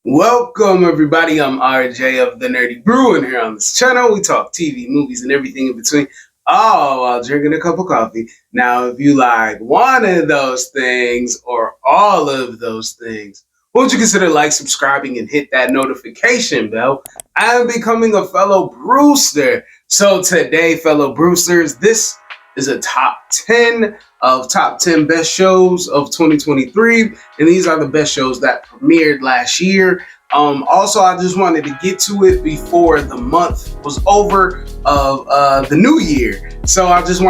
Welcome everybody, I'm RJ of The Nerdy Brew, and here on this channel we talk TV, movies, and everything in between, all while drinking a cup of coffee. Now if you like one of those things or all of those things, won't you consider subscribing, and hit that notification bell and becoming a fellow Brewster. So today, fellow Brewsters, this is a top 10 of top 10 best shows of 2023, and these are the best shows that premiered last year. Also, I just wanted to get to it before the month was over of the new year. So I also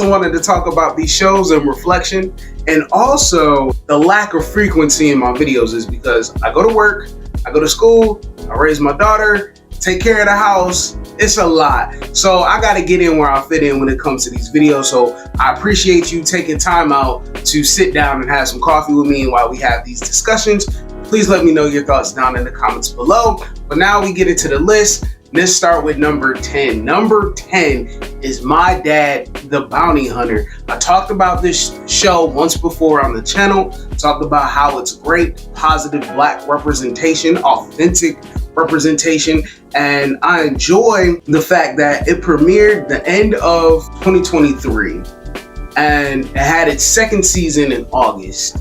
wanted to talk about these shows and reflection, and also the lack of frequency in my videos is because I go to work, I go to school, I raise my daughter, take care of the house. It's a lot. So I got to get in where I fit in when it comes to these videos. So I appreciate you taking time out to sit down and have some coffee with me while we have these discussions. Please let me know your thoughts down in the comments below. But now we get into the list. Let's start with number 10. Number 10 is My Dad, the Bounty Hunter. I talked about this show once before on the channel. Talked about how it's great, positive Black representation, authentic representation, and I enjoy the fact that it premiered the end of 2023 and it had its second season in August.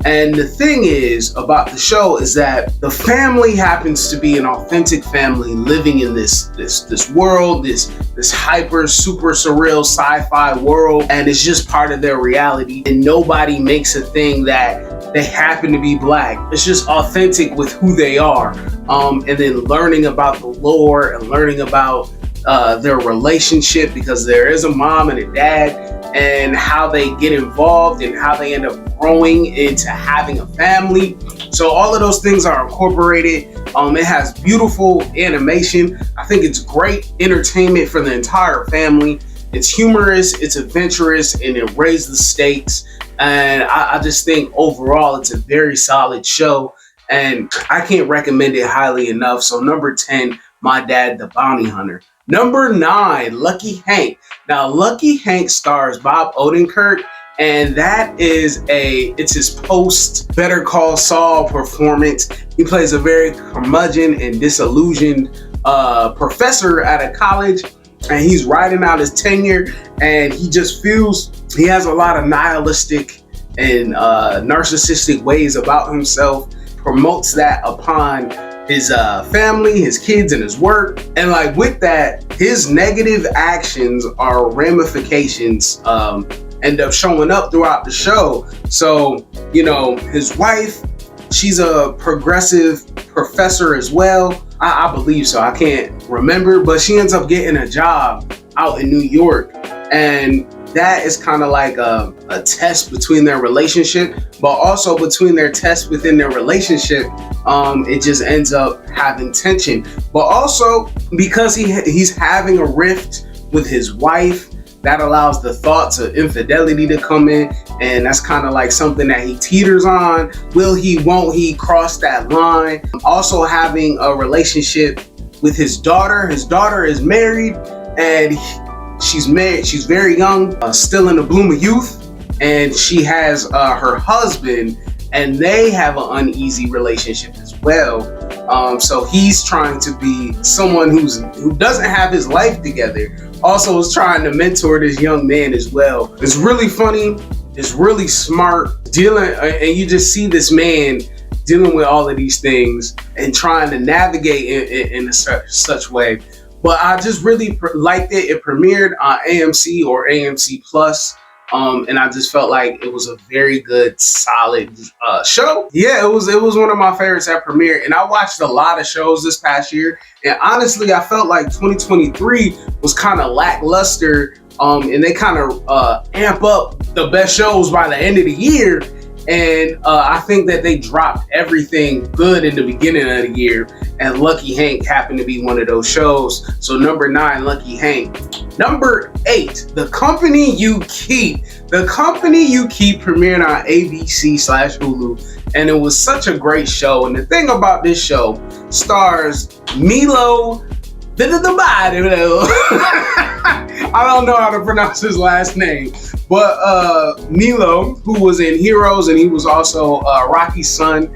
And the thing is about the show is that the family happens to be an authentic family living in this world, this hyper super surreal sci-fi world, and it's just part of their reality, and nobody makes a thing that they happen to be Black. It's just authentic with who they are. And then learning about the lore and learning about their relationship, because there is a mom and a dad, and how they get involved and how they end up growing into having a family. So all of those things are incorporated. It has beautiful animation. I think it's great entertainment for the entire family. It's humorous, it's adventurous, and it raised the stakes. And I just think overall it's a very solid show, and I can't recommend it highly enough. So number 10, My Dad, the Bounty Hunter. Number 9, Lucky Hank. Now, Lucky Hank stars Bob Odenkirk, and it's his post Better Call Saul performance. He plays a very curmudgeon and disillusioned professor at a college, and he's riding out his tenure, and he just feels he has a lot of nihilistic and narcissistic ways about himself, promotes that upon his family, his kids, and his work. And with that, his negative actions or ramifications end up showing up throughout the show. So, his wife, she's a progressive professor as well. I believe so. I can't remember, but she ends up getting a job out in New York. And that is kind of like a test between their relationship, but also between their test within their relationship, it just ends up having tension. But also because he's having a rift with his wife, that allows the thoughts of infidelity to come in, and that's kind of like something that he teeters on. Will he, won't he cross that line? Also having a relationship with his daughter. His daughter is married, and she's very young, still in the bloom of youth, and she has her husband, and they have an uneasy relationship as well. So he's trying to be someone who doesn't have his life together. Also is trying to mentor this young man as well. It's really funny. It's really smart, and you just see this man dealing with all of these things and trying to navigate in a such way. But I just really liked it. It premiered on AMC or AMC Plus. And I just felt like it was a very good, solid show. Yeah, it was one of my favorites that premiered. And I watched a lot of shows this past year. And honestly, I felt like 2023 was kind of lackluster. And they kind of amp up the best shows by the end of the year. And I think that they dropped everything good in the beginning of the year, and Lucky Hank happened to be one of those shows. So number 9, Lucky Hank. Number 8, The Company You Keep. The Company You Keep premiered on ABC/Hulu, and it was such a great show. And the thing about this show, stars Milo I don't know how to pronounce his last name, but Milo, who was in Heroes, and he was also Rocky's son.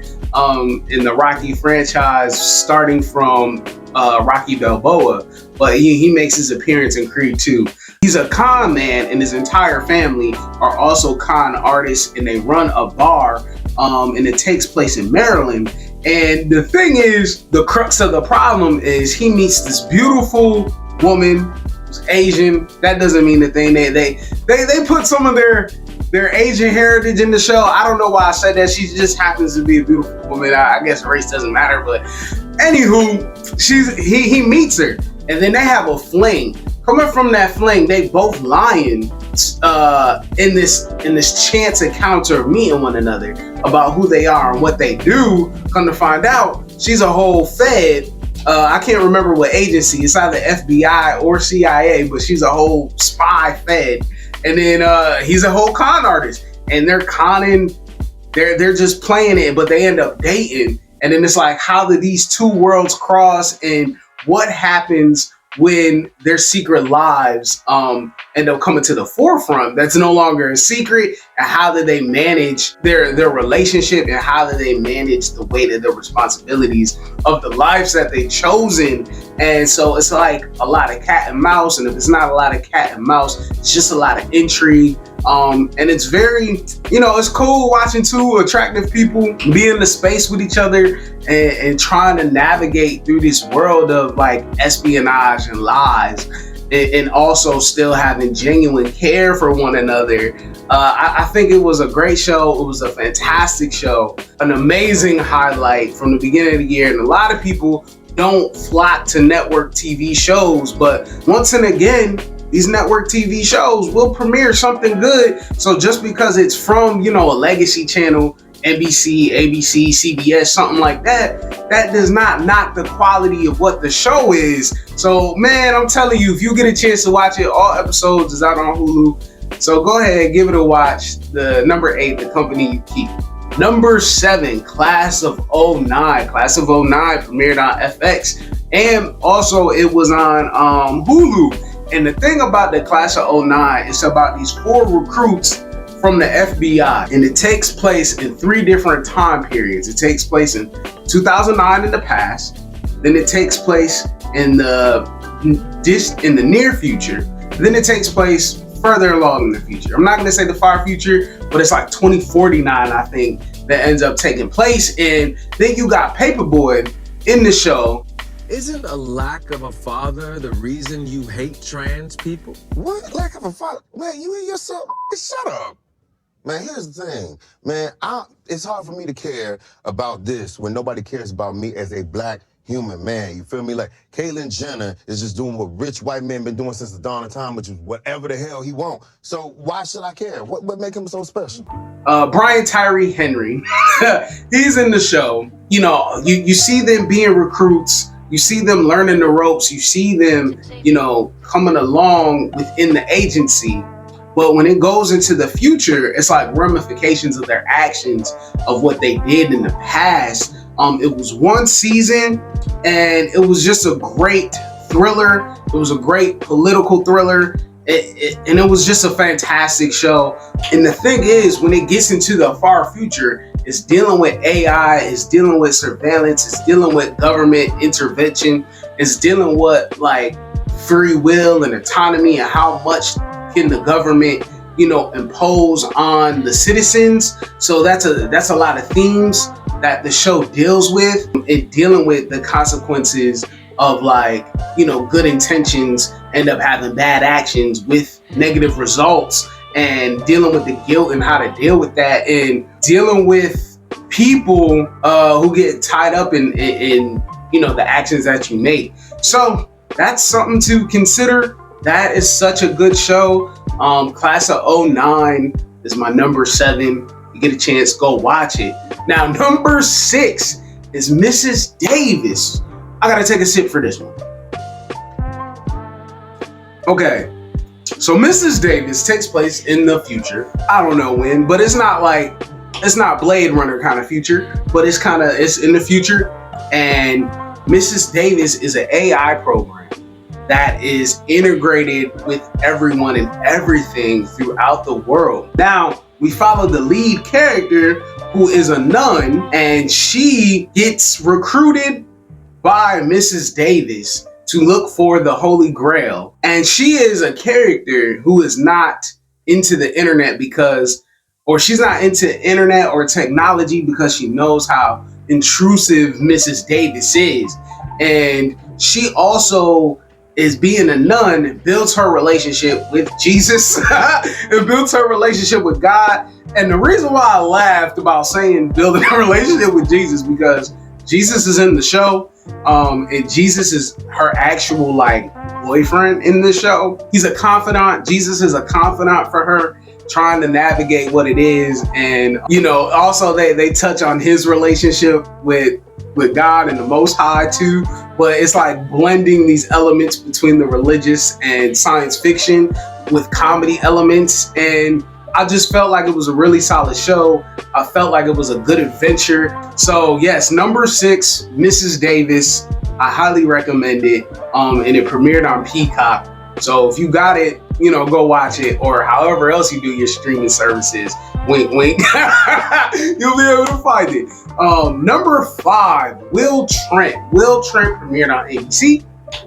in the Rocky franchise, starting from Rocky Balboa, but he makes his appearance in Creed 2. He's a con man, and his entire family are also con artists, and they run a bar, and it takes place in Maryland. And the thing is, the crux of the problem is he meets this beautiful woman who's Asian. That doesn't mean a thing. They put some of their Asian heritage in the show. I don't know why I said that. She just happens to be a beautiful woman. I guess race doesn't matter, but anywho, he meets her, and then they have a fling. Coming from that fling, they both lying in this chance encounter of meeting one another about who they are and what they do. Come to find out, she's a whole Fed. I can't remember what agency. It's either FBI or CIA, but she's a whole spy Fed. And then he's a whole con artist, and they're conning. They're just playing it, but they end up dating. And then it's like, how did these two worlds cross, and what happens when their secret lives end up coming to the forefront? That's no longer a secret. And how do they manage their relationship, and how do they manage the weight of the responsibilities of the lives that they've chosen? And so it's like a lot of cat and mouse, and if it's not a lot of cat and mouse, it's just a lot of intrigue. And it's very, it's cool watching two attractive people be in the space with each other and trying to navigate through this world of like espionage and lies, and also still having genuine care for one another. I think it was a great show. It was a fantastic show, an amazing highlight from the beginning of the year. And a lot of people don't flock to network TV shows, but once and again, these network TV shows will premiere something good. So just because it's from, a legacy channel, NBC, ABC, CBS, something like that, that does not knock the quality of what the show is. So, man, I'm telling you, if you get a chance to watch it, all episodes is out on Hulu. So go ahead, give it a watch. The number 8, The Company You Keep. Number 7, Class of '09. Class of '09 premiered on FX, and also it was on Hulu. And the thing about the Class of '09 is about these 4 recruits from the FBI, and it takes place in 3 different time periods. It takes place in 2009 in the past, then it takes place in the near future, then it takes place further along in the future. I'm not going to say the far future, but it's like 2049, I think, that ends up taking place. And then you got Paperboy in the show. Isn't a lack of a father the reason you hate trans people? What? Lack of a father? Man, you and yourself, shut up. Man, here's the thing. Man, it's hard for me to care about this when nobody cares about me as a black human man. You feel me? Like, Caitlyn Jenner is just doing what rich white men been doing since the dawn of time, which is whatever the hell he want. So why should I care? What make him so special? Brian Tyree Henry, he's in the show. You see them being recruits. You see them learning the ropes. You see them, coming along within the agency. But when it goes into the future, it's like ramifications of their actions, of what they did in the past. It was 1 season, and it was just a great thriller. It was a great political thriller, and it was just a fantastic show. And the thing is, when it gets into the far future, it's dealing with AI, it's dealing with surveillance, it's dealing with government intervention, it's dealing with like free will and autonomy, and how much can the government, impose on the citizens. So that's a lot of themes that the show deals with, and dealing with the consequences of good intentions end up having bad actions with negative results, and dealing with the guilt and how to deal with that, and dealing with people who get tied up in the actions that you make. So that's something to consider. That is such a good show. Class of '09 is my number 7. You get a chance, go watch it. Now, number 6 is Mrs. Davis. I gotta take a sip for this one. Okay, so Mrs. Davis takes place in the future. I don't know when, but it's not Blade Runner kind of future, but it's in the future. And Mrs. Davis is an AI program that is integrated with everyone and everything throughout the world. Now, we follow the lead character, who is a nun, and she gets recruited by Mrs. Davis to look for the Holy Grail. And she is a character who is not into the internet she's not into internet or technology because she knows how intrusive Mrs. Davis is. And she also is being a nun, builds her relationship with Jesus and builds her relationship with God. And the reason why I laughed about saying building a relationship with Jesus, because Jesus is in the show, and Jesus is her actual like boyfriend in the show. He's a confidant. Jesus is a confidant for her, trying to navigate what it is. And also they touch on his relationship with God and the Most High too, but it's like blending these elements between the religious and science fiction with comedy elements. And I just felt like it was a really solid show. I felt like it was a good adventure. So yes, number 6, Mrs. Davis. I highly recommend it. And it premiered on Peacock. So if you got it, go watch it, or however else you do your streaming services. Wink, wink. You'll be able to find it. Number 5, Will Trent. Will Trent premiered on ABC,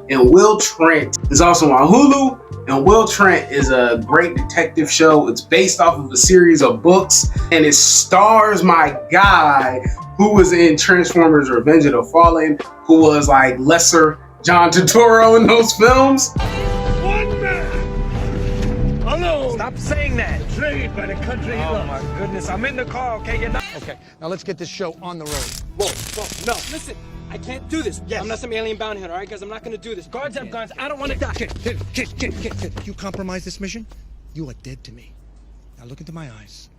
and Will Trent is also on Hulu. And Will Trent is a great detective show. It's based off of a series of books, and it stars my guy who was in Transformers: Revenge of the Fallen, who was like lesser John Turturro in those films. One man alone. Stop saying that. Betrayed by the country he loves. Oh my goodness, I'm in the car, okay? You're not. Okay, now let's get this show on the road. Whoa, no. Listen, I can't do this. Yes. I'm not some alien bounty hunter, all right, guys? I'm not gonna do this. Guards have guns. I don't want to die. Kid. You compromise this mission, you are dead to me. Now look into my eyes.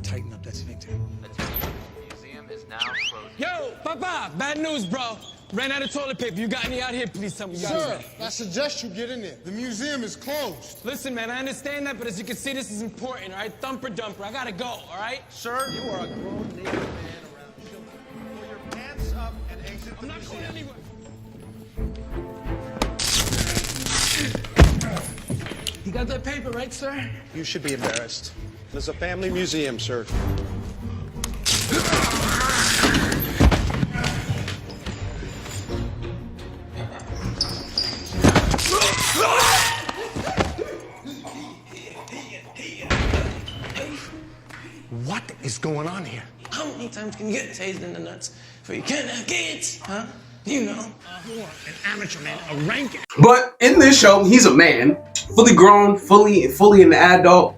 Tighten up that sphincter. The museum is now closed. Yo, Papa, bad news, bro. Ran out of toilet paper. You got any out here? Please tell me you got Sir, any. I suggest you get in there. The museum is closed. Listen, man, I understand that, but as you can see, this is important, all right? Thumper dumper. I gotta go, all right? Sir, you are a grown naked man around children. Pull your pants up and exit the I'm not museum. going anywhere. You got that paper, right, sir? You should be embarrassed. It's a family museum, sir. What is going on here? How many times can you get tased in the nuts before you can't have kids, huh? You know. An amateur man, a rank. But in this show, he's a man, fully grown, fully an adult.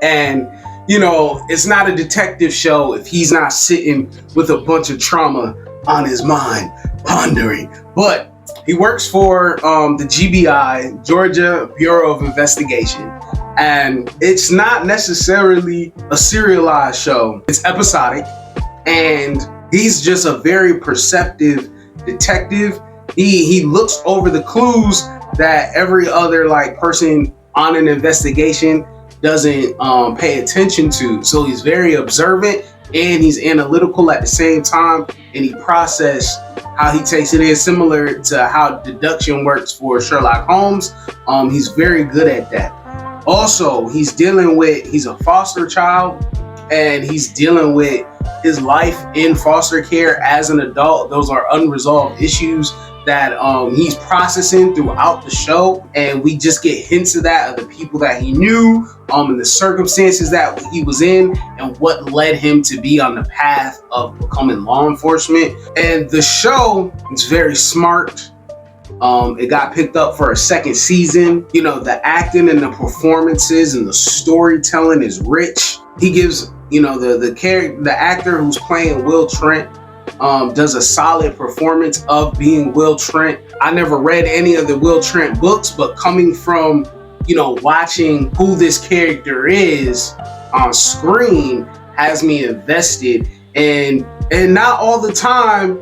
And, it's not a detective show if he's not sitting with a bunch of trauma on his mind, pondering. But he works for the GBI, Georgia Bureau of Investigation. And it's not necessarily a serialized show. It's episodic. And he's just a very perceptive detective. He looks over the clues that every other person on an investigation doesn't pay attention to. So he's very observant and he's analytical at the same time, and he processes how he takes it in, similar to how deduction works for Sherlock Holmes. He's very good at that. Also, he's a foster child, and he's dealing with his life in foster care as an adult. Those are unresolved issues that he's processing throughout the show, and we just get hints of that, of the people that he knew, and the circumstances that he was in, and what led him to be on the path of becoming law enforcement. And the show is very smart. It got picked up for a second season. The acting and the performances and the storytelling is rich. He gives, the actor who's playing Will Trent does a solid performance of being Will Trent. I never read any of the Will Trent books, but coming from, watching who this character is on screen has me invested. And not all the time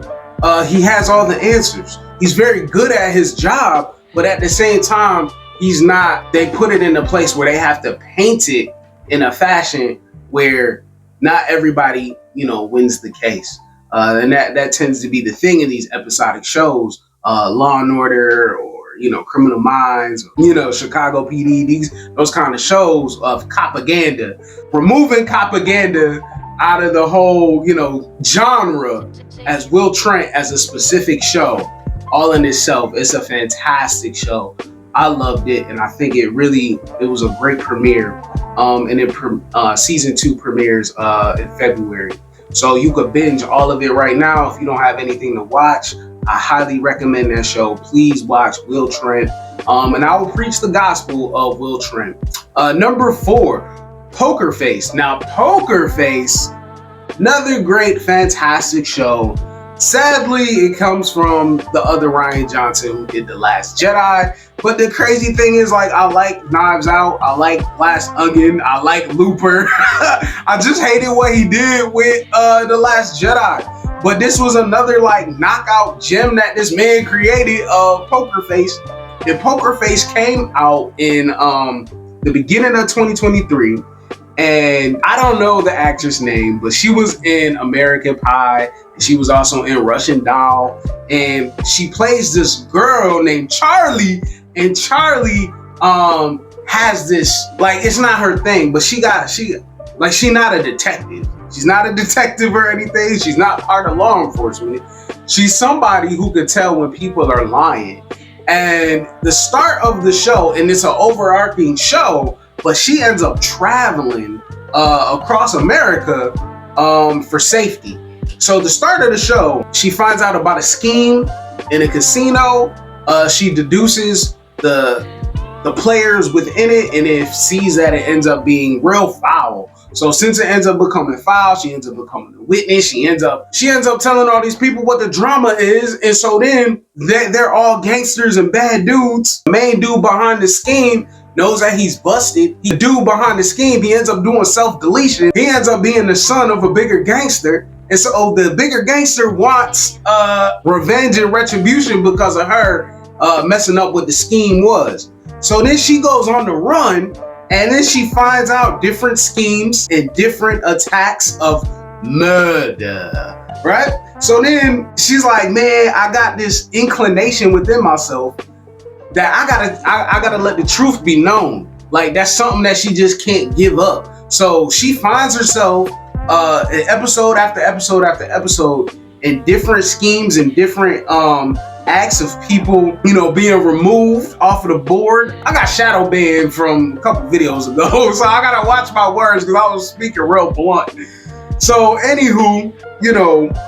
he has all the answers. He's very good at his job, but at the same time, they put it in a place where they have to paint it in a fashion where not everybody, wins the case. And that tends to be the thing in these episodic shows, Law and Order, or, Criminal Minds, Chicago PD, those kind of shows of propaganda. Removing propaganda out of the whole, genre as Will Trent as a specific show, all in itself, it's a fantastic show. I loved it, and I think it was a great premiere. And season 2 premieres in February. So you could binge all of it right now if you don't have anything to watch. I highly recommend that show. Please watch Will Trent. And I will preach the gospel of Will Trent. Number 4, Poker Face. Now, Poker Face, another great, fantastic show. Sadly, it comes from the other Rian Johnson who did The Last Jedi. But the crazy thing is, I like Knives Out, I like Glass Onion, I like Looper. I just hated what he did with The Last Jedi. But this was another knockout gem that this man created, Poker Face. And Poker Face came out in the beginning of 2023. And I don't know the actress name, but she was in American Pie. She was also in Russian Doll. And she plays this girl named Charlie. And Charlie has this, it's not her thing, but she's not a detective. She's not a detective or anything. She's not part of law enforcement. She's somebody who can tell when people are lying. And the start of the show, and it's an overarching show, but she ends up traveling across America for safety. So the start of the show, she finds out about a scheme in a casino. She deduces the players within it, and it sees that it ends up being real foul. So since it ends up becoming foul, she ends up becoming a witness. She ends up telling all these people what the drama is. And so then they're all gangsters and bad dudes. The main dude behind the scheme knows that he's busted. The dude behind the scheme, he ends up doing self-deletion. He ends up being the son of a bigger gangster. And so the bigger gangster wants revenge and retribution because of her messing up what the scheme was. So then she goes on the run, and then she finds out different schemes and different attacks of murder, right? So then she's like, man, I got this inclination within myself that I gotta let the truth be known. That's something that she just can't give up. So she finds herself episode after episode after episode in different schemes and different acts of people, being removed off of the board. I got shadow banned from a couple videos ago, so I gotta watch my words because I was speaking real blunt. So anywho,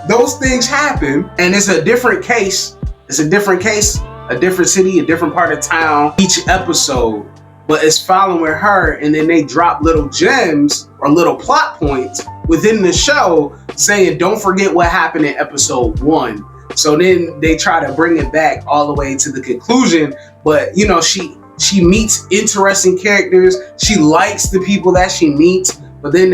those things happen, and it's a different case. It's a different case, a different city, a different part of town, each episode. But it's following her, and then they drop little gems or little plot points within the show saying, don't forget what happened in episode 1. So then they try to bring it back all the way to the conclusion. But, she meets interesting characters. She likes the people that she meets. But then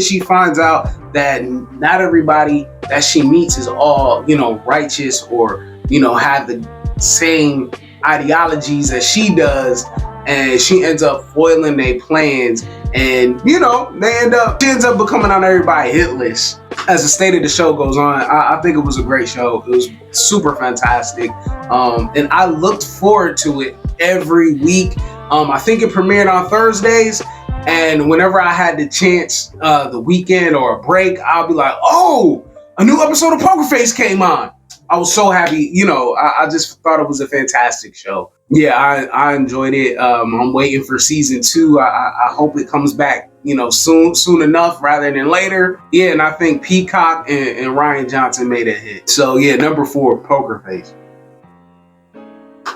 she finds out that not everybody that she meets is all, righteous or, have the same ideologies as she does. And she ends up foiling their plans. And, she ends up becoming on everybody's hit list. As the state of the show goes on, I think it was a great show. It was super fantastic. And I looked forward to it every week. I think it premiered on Thursdays. And whenever I had the chance, the weekend or a break, I'll be like, oh, a new episode of Poker Face came on. I was so happy. I just thought it was a fantastic show. Yeah, I enjoyed it. I'm waiting for season 2. I hope it comes back, soon enough rather than later. Yeah, and I think Peacock and Rian Johnson made a hit. So yeah, number 4, Poker Face.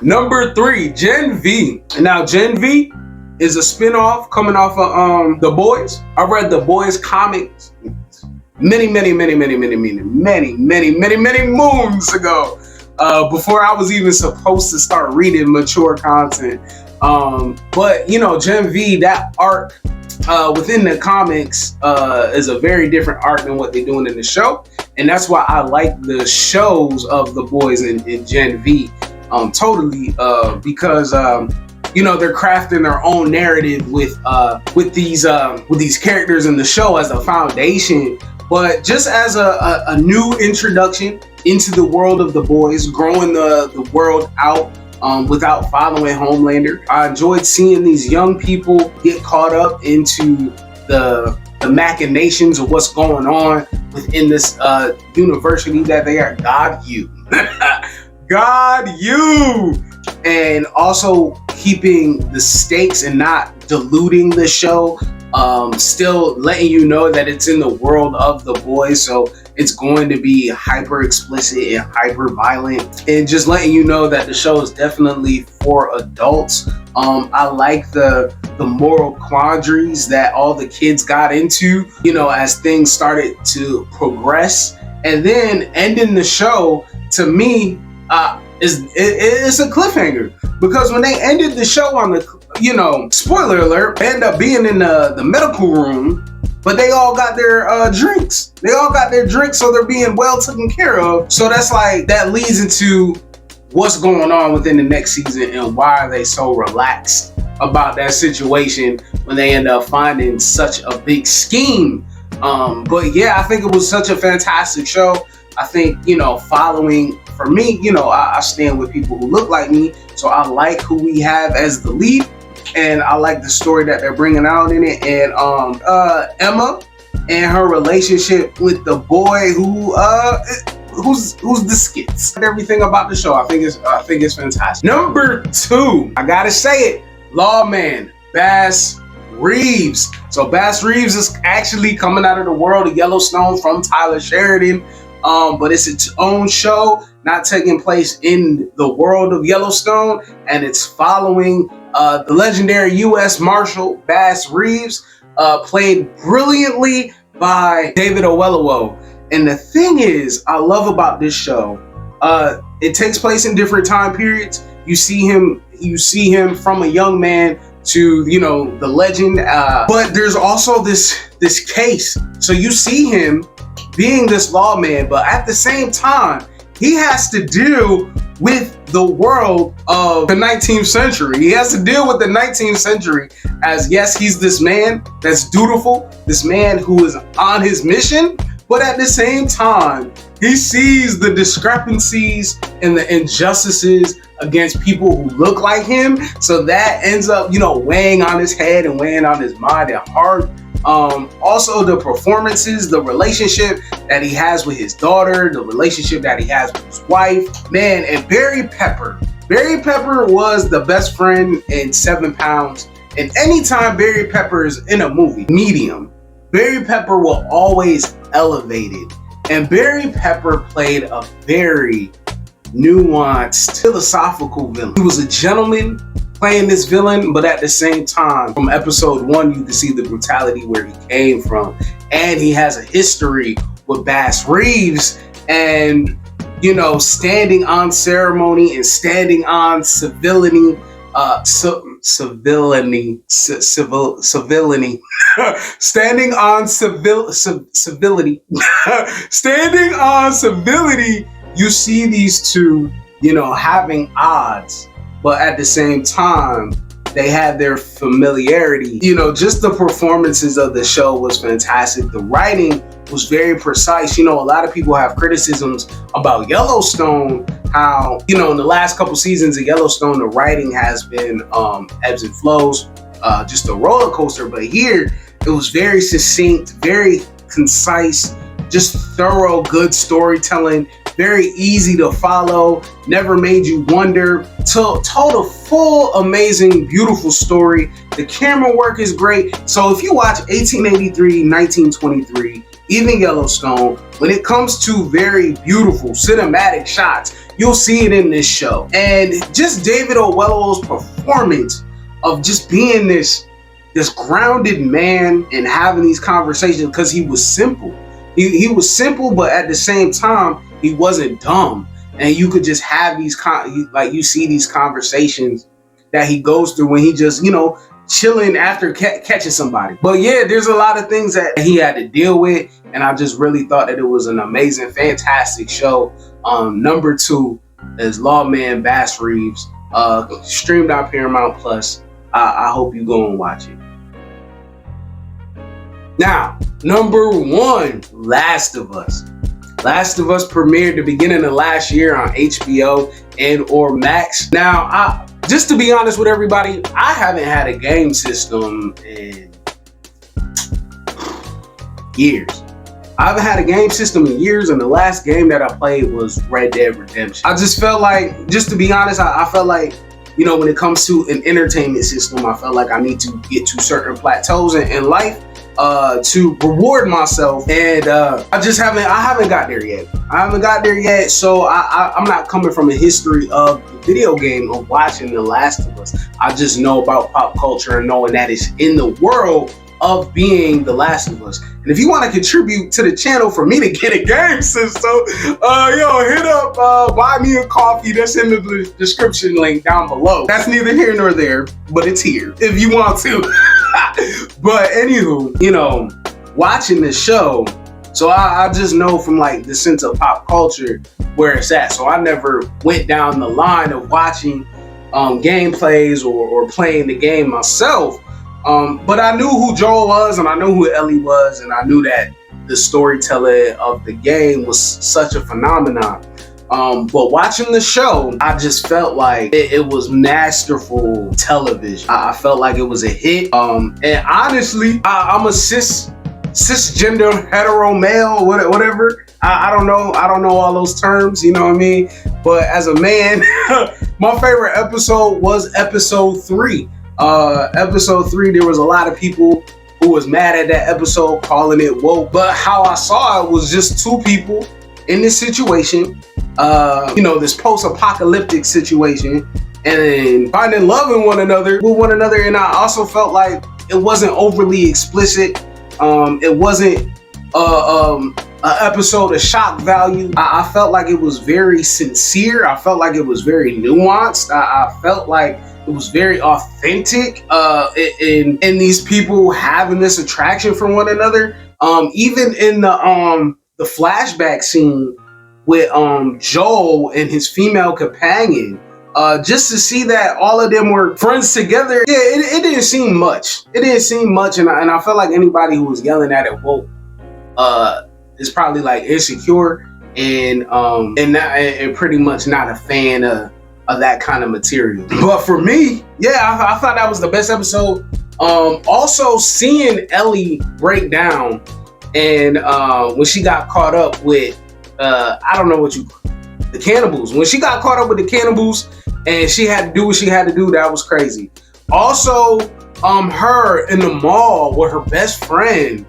Number 3, Gen V. Now Gen V is a spinoff coming off of The Boys. I read The Boys comics many moons ago. Before I was even supposed to start reading mature content. But Gen V, that arc within the comics is a very different arc than what they're doing in the show. And that's why I like the shows of The Boys in Gen V totally, because they're crafting their own narrative with these characters in the show as a foundation. But just as a new introduction into the world of The Boys, growing the world out without following Homelander. I enjoyed seeing these young people get caught up into the the machinations of what's going on within this university that they are. God, you. God, you. And also keeping the stakes and not diluting the show. Still letting you know that it's in the world of the boys, so it's going to be hyper explicit and hyper violent, and just letting you know that the show is definitely for adults. I like the moral quandaries that all the kids got into, you know, as things started to progress, and then ending the show to me is a cliffhanger, because when they ended the show on the, you know, spoiler alert, end up being in the medical room, but they all got their drinks. They all got their drinks, so they're being well taken care of. So that's like, that leads into what's going on within the next season and why are they so relaxed about that situation when they end up finding such a big scheme. But yeah, I think it was such a fantastic show. I think, you know, following, for me, you know, I stand with people who look like me, so I like who we have as the lead, and I like the story that they're bringing out in it. And Emma and her relationship with the boy who's the skits, and everything about the show, I think it's fantastic. Number 2, I gotta say it, Lawman, Bass Reeves. So Bass Reeves is actually coming out of the world of Yellowstone from Tyler Sheridan. But it's its own show, not taking place in the world of Yellowstone, and it's following the legendary U.S. Marshal Bass Reeves, played brilliantly by David Oyelowo. And the thing is, I love about this show, it takes place in different time periods. You see him from a young man to, you know, the legend, but there's also this case. So you see him being this lawman, but at the same time, he has to deal with the world of the 19th century. He has to deal with the 19th century as, yes, he's this man that's dutiful, this man who is on his mission, but at the same time, he sees the discrepancies and the injustices against people who look like him. So that ends up, you know, weighing on his head and weighing on his mind and heart. Also the performances, the relationship that he has with his daughter, the relationship that he has with his wife, man. And Barry Pepper was the best friend in 7 Pounds. And anytime Barry Pepper is in a movie, medium, Barry Pepper will always elevate it. And Barry Pepper played a very nuanced, philosophical villain. He was a gentleman playing this villain, but at the same time, from episode 1, you can see the brutality where he came from. And he has a history with Bass Reeves, and, you know, standing on ceremony and standing on civility, civility, standing on civility, standing on civility. You see these two, you know, having odds, but at the same time, they had their familiarity. You know, just the performances of the show was fantastic. The writing was very precise. You know, a lot of people have criticisms about Yellowstone, how, you know, in the last couple seasons of Yellowstone, the writing has been ebbs and flows, just a roller coaster. But here, it was very succinct, very concise, just thorough, good storytelling, very easy to follow, never made you wonder, told a full, amazing, beautiful story. The camera work is great. So if you watch 1883, 1923, even Yellowstone, when it comes to very beautiful cinematic shots, you'll see it in this show. And just David Oyelowo's performance of just being this grounded man and having these conversations, because he was simple. He was simple, but at the same time, he wasn't dumb. And you could just have these, like, you see these conversations that he goes through when he just, you know, chilling after catching somebody. But yeah, there's a lot of things that he had to deal with, and I just really thought that it was an amazing, fantastic show. Number 2 is Lawman Bass Reeves, streamed on Paramount Plus. I hope you go and watch it. Now, number 1, Last of Us. Last of Us premiered the beginning of last year on HBO and or Max. Now, just to be honest with everybody, I haven't had a game system in years. I haven't had a game system in years, and the last game that I played was Red Dead Redemption. I just felt like, just to be honest, I felt like, you know, when it comes to an entertainment system, I felt like I need to get to certain plateaus in life to reward myself, and I haven't got there yet. I haven't got there yet, so I'm not coming from a history of the video game of watching The Last of Us. I just know about pop culture and knowing that it's in the world of being The Last of Us. And if you want to contribute to the channel for me to get a game system, hit up Buy Me a Coffee. That's in the description link down below. That's neither here nor there, but it's here if you want to. But anywho, you know, watching the show, so I just know from like the sense of pop culture where it's at. So I never went down the line of watching gameplays or playing the game myself. But I knew who Joel was, and I knew who Ellie was, and I knew that the storytelling of the game was such a phenomenon. But watching the show, I just felt like it was masterful television. I felt like it was a hit. And honestly, I'm a cisgender hetero male, whatever. I don't know all those terms, you know what I mean? But as a man, my favorite episode was episode 3. Episode 3, there was a lot of people who was mad at that episode, calling it woke. But how I saw it was just two people in this situation, this post-apocalyptic situation, and finding love in one another with one another. And I also felt like it wasn't overly explicit. It wasn't an episode of shock value. I felt like it was very sincere. I felt like it was very nuanced. I felt like it was very authentic in these people having this attraction for one another. Even in the flashback scene with Joel and his female companion, just to see that all of them were friends together, it didn't seem much. It didn't seem much, and I felt like anybody who was yelling at it woke is probably like insecure and pretty much not a fan of that kind of material. But for me, I thought that was the best episode. Also seeing Ellie break down and when she got caught up with the cannibals. When she got caught up with the cannibals and she had to do what she had to do, that was crazy. Also, her in the mall with her best friend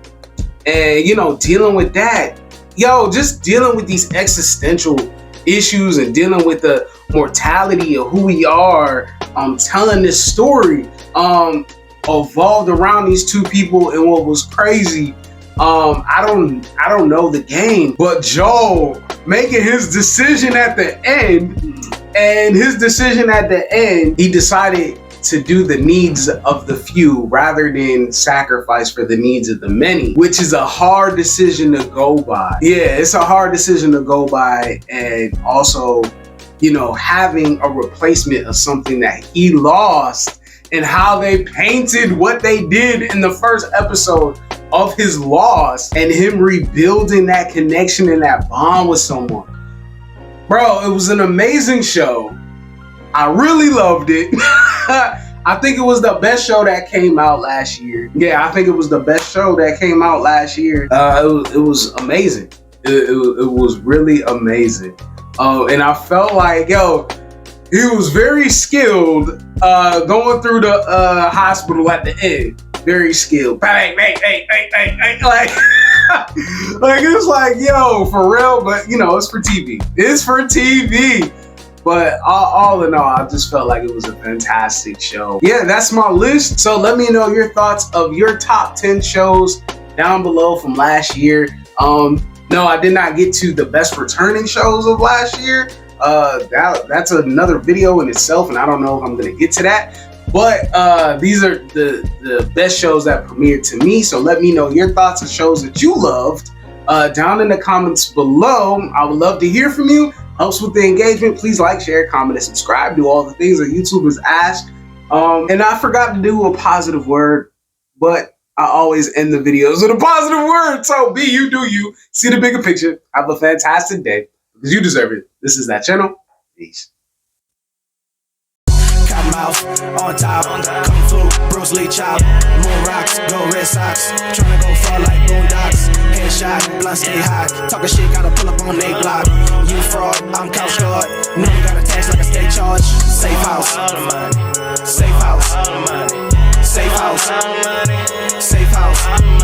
and, dealing with that. Just dealing with these existential issues and dealing with the mortality of who we are, telling this story evolved around these two people. And what was crazy, I don't know the game, but Joel making his decision at the end, and his decision at the end, he decided to do the needs of the few rather than sacrifice for the needs of the many, which is a hard decision to go by. Yeah, it's a hard decision to go by. And also, having a replacement of something that he lost, and how they painted what they did in the first episode of his loss and him rebuilding that connection and that bond with someone. Bro, it was an amazing show. I really loved it. I think it was the best show that came out last year. Yeah, I think it was the best show that came out last year. It was amazing. It was really amazing. And I felt like, he was very skilled going through the hospital at the end. Very skilled. Bang, bang, bang, bang, bang, bang. Like it's like, for real, but it's for TV. It's for TV. But all in all, I just felt like it was a fantastic show. Yeah, that's my list. So let me know your thoughts of your top 10 shows down below from last year. No, I did not get to the best returning shows of last year. That's another video in itself, and I don't know if I'm gonna get to that. But these are the best shows that premiered to me. So let me know your thoughts of shows that you loved down in the comments below. I would love to hear from you. Helps with the engagement. Please like, share, comment, and subscribe. Do all the things that YouTube has asked. And I forgot to do a positive word, but I always end the videos with a positive word. So be you, do you. See the bigger picture. Have a fantastic day because you deserve it. This is that channel. Peace. Mouth on top, Kung Fu, Bruce Lee chop, moon rocks, go Red Sox, tryna go far like Boondocks. shot, blunt stay high. Talking shit, gotta pull up on they block. You fraud, I'm Couchgod. Nigga got a tax like a state charge. Safe house, safe house, safe house, safe house.